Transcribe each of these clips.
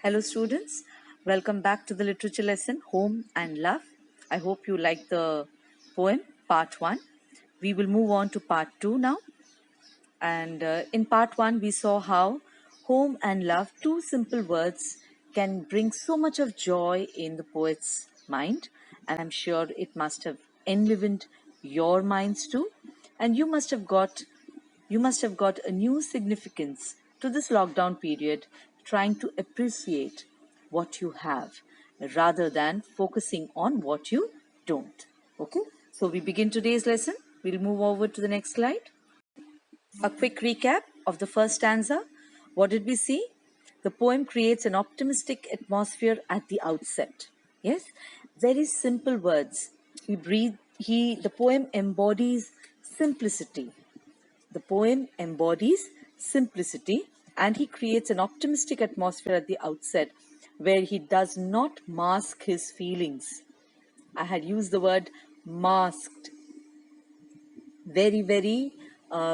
Hello students, welcome back to the literature lesson Home and Love. I hope you like the poem part 1. We will move on to part 2 now. And in part 1 we saw how home and love, two simple words, can bring so much of joy in the poet's mind, and I'm sure it must have enlivened your minds too, and you must have got a new significance to this lockdown period, trying to appreciate what you have rather than focusing on what you don't. Okay, so we begin today's lesson. We'll move over to the next slide. A quick recap of the first stanza. What did we see? The poem creates an optimistic atmosphere at the outset. Yes, very simple words. The poem embodies simplicity. The poem embodies simplicity, and he creates an optimistic atmosphere at the outset where he does not mask his feelings. I had used the word masked very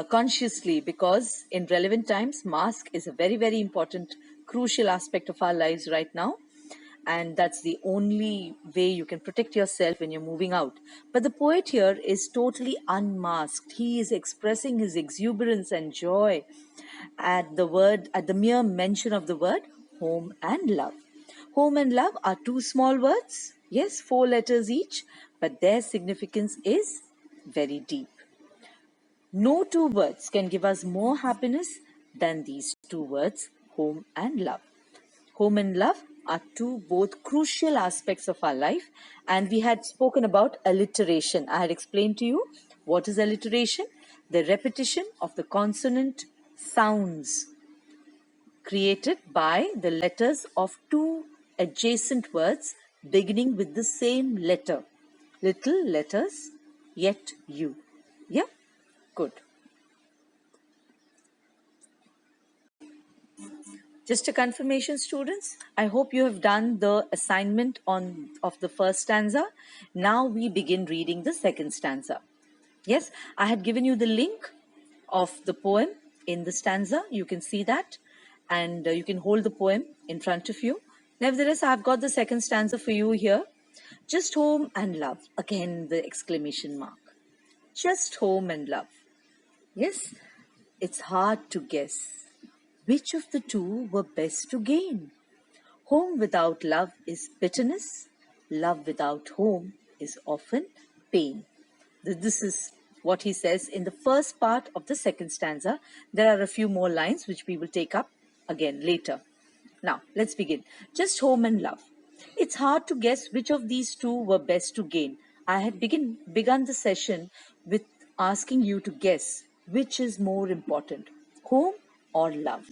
consciously, because in relevant times mask is a very important crucial aspect of our lives right now, and that's the only way you can protect yourself when you're moving out. But the poet here is totally unmasked. He is expressing his exuberance and joy at the mere mention of the word home and love. Home and love are two small words, yes, 4 letters each, but their significance is very deep. No two words can give us more happiness than these two words, home and love. Home and love are two both crucial aspects of our life, and we had spoken about alliteration. I had explained to you what is alliteration: the repetition of the consonant sounds created by the letters of two adjacent words beginning with the same letter. Little letters, yet you. Yeah, good. Just a confirmation, students. I hope you have done the assignment of the first stanza. Now we begin reading the second stanza. Yes, I had given you the link of the poem in the stanza. You can see that, and you can hold the poem in front of you. Nevertheless, I've got the second stanza for you here. Just home and love. Again, the exclamation mark. Just home and love. Yes, it's hard to guess which of the two were best to gain. Home without love is bitterness. Love without home is often pain. This is what he says in the first part of the second stanza. There are a few more lines which we will take up again later. Now, let's begin. Just home and love. It's hard to guess which of these two were best to gain. I had begun the session with asking you to guess which is more important, home or love.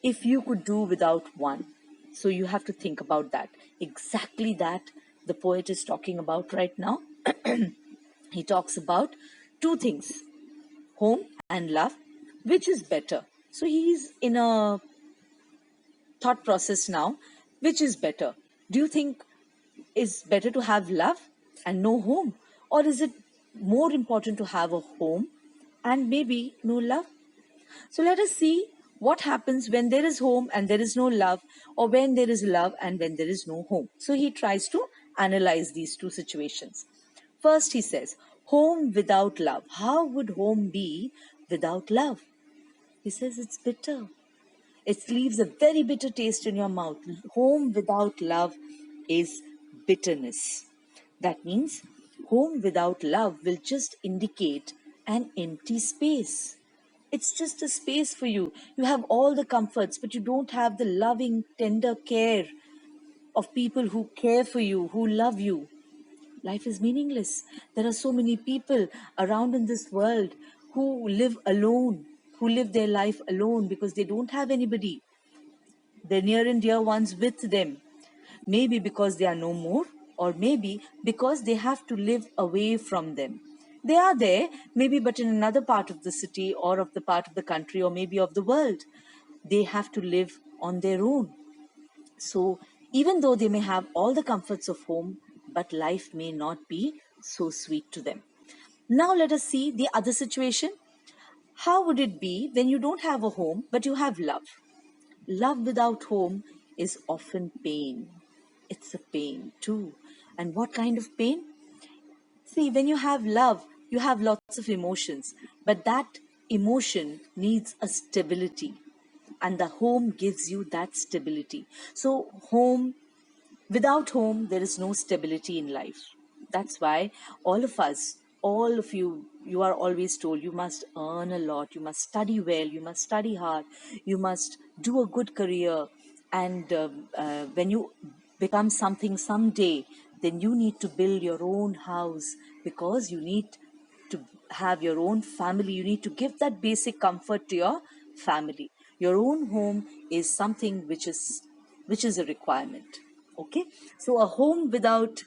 If you could do without one. So you have to think about that. Exactly that the poet is talking about right now. He talks about two things, home and love. Which is better? So he's in a thought process now. Which is better? Do you think is better to have love and no home? Or is it more important to have a home and maybe no love? So let us see what happens when there is home and there is no love, or when there is love and when there is no home. So he tries to analyze these two situations. First, he says, home without love. How would home be without love? He says it's bitter. It leaves a very bitter taste in your mouth. Home without love is bitterness. That means home without love will just indicate an empty space. It's just a space for you. You have all the comforts, but you don't have the loving, tender care of people who care for you, who love you. Life is meaningless. There are so many people around in this world who live alone, who live their life alone because they don't have anybody, their near and dear ones with them. Maybe because they are no more, or maybe because they have to live away from them. They are there, maybe, but in another part of the city or of the part of the country or maybe of the world. They have to live on their own. So even though they may have all the comforts of home, but life may not be so sweet to them. Now let us see the other situation. How would it be when you don't have a home, but you have love? love without home is often pain. It's a pain too. And what kind of pain? See, when you have love, you have lots of emotions, but that emotion needs a stability, and the home gives you that stability. So, without home, there is no stability in life. That's why all of us, all of you, you are always told you must earn a lot, you must study well, you must study hard, you must do a good career. And when you become something someday, then you need to build your own house, because you need to have your own family. You need to give that basic comfort to your family. Your own home is something which is a requirement. Okay, so a home without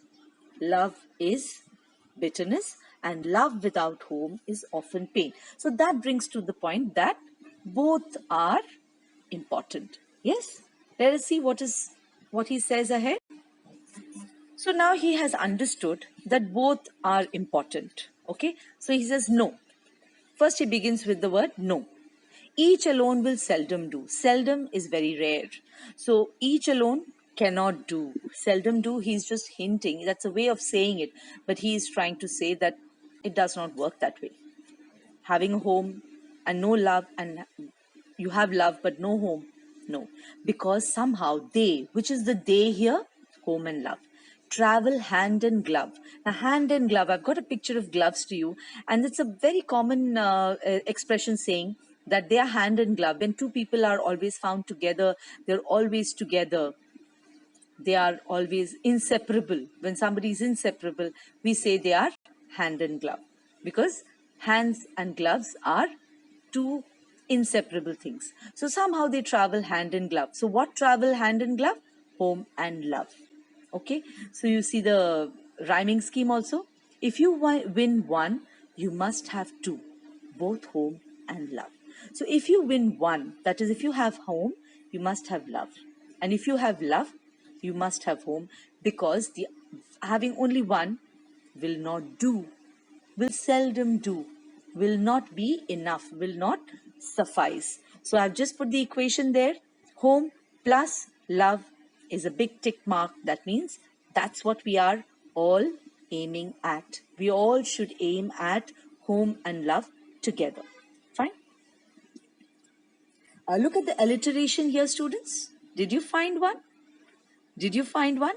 love is bitterness, and love without home is often pain. So that brings to the point that both are important. Yes, let us see what he says ahead. So now he has understood that both are important. Okay, so he says no. First, he begins with the word no. Each alone will seldom do. Seldom is very rare. So each alone cannot do. Seldom do, he's just hinting. That's a way of saying it. But he is trying to say that it does not work that way. Having a home and no love, and you have love but no home. No. Because somehow they, which is the they here? Home and love, travel hand in glove. Now, hand in glove, I've got a picture of gloves to you, and it's a very common expression saying that they are hand in glove. When two people are always found together, they're always together, they are always inseparable. When somebody is inseparable, we say they are hand in glove, because hands and gloves are two inseparable things. So somehow they travel hand in glove. So what travel hand in glove? Home and love. Okay, so you see the rhyming scheme also. If you win one, you must have two, both home and love. So if you win one, that is, if you have home, you must have love. And if you have love, you must have home, because the having only one will not do, will seldom do, will not be enough, will not suffice. So I've just put the equation there. Home plus love is a big tick mark. That means that's what we are all aiming at. We all should aim at home and love together. Fine. Look at the alliteration here, students. Did you find one? Did you find one?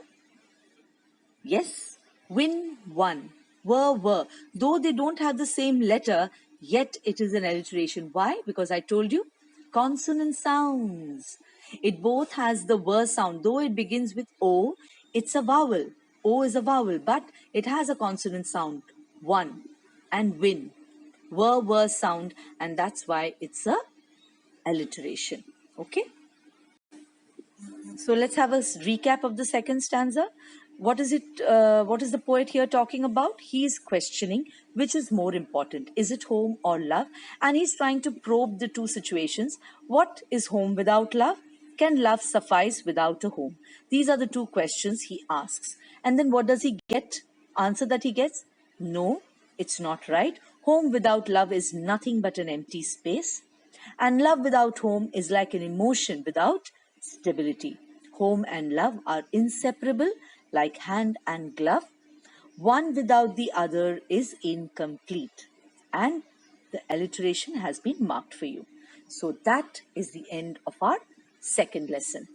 Yes, win one, were. Though they don't have the same letter, yet it is an alliteration. Why? Because I told you, consonant sounds. It both has the were sound. Though it begins with O, it's a vowel. O is a vowel, but it has a consonant sound. One and win. Were sound, and that's why it's a alliteration. Okay? So let's have a recap of the second stanza. What is it? What is the poet here talking about? He is questioning which is more important. Is it home or love? And he's trying to probe the two situations. What is home without love? Can love suffice without a home? These are the two questions he asks. And then what does he get? Answer that he gets? No, it's not right. Home without love is nothing but an empty space. And love without home is like an emotion without stability. Home and love are inseparable, like hand and glove. One without the other is incomplete. And the alliteration has been marked for you. So that is the end of our second lesson.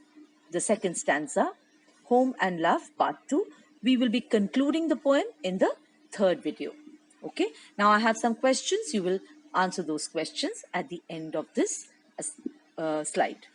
The second stanza, Home and Love, part 2. We will be concluding the poem in the third video. Okay, now I have some questions. You will answer those questions at the end of this slide.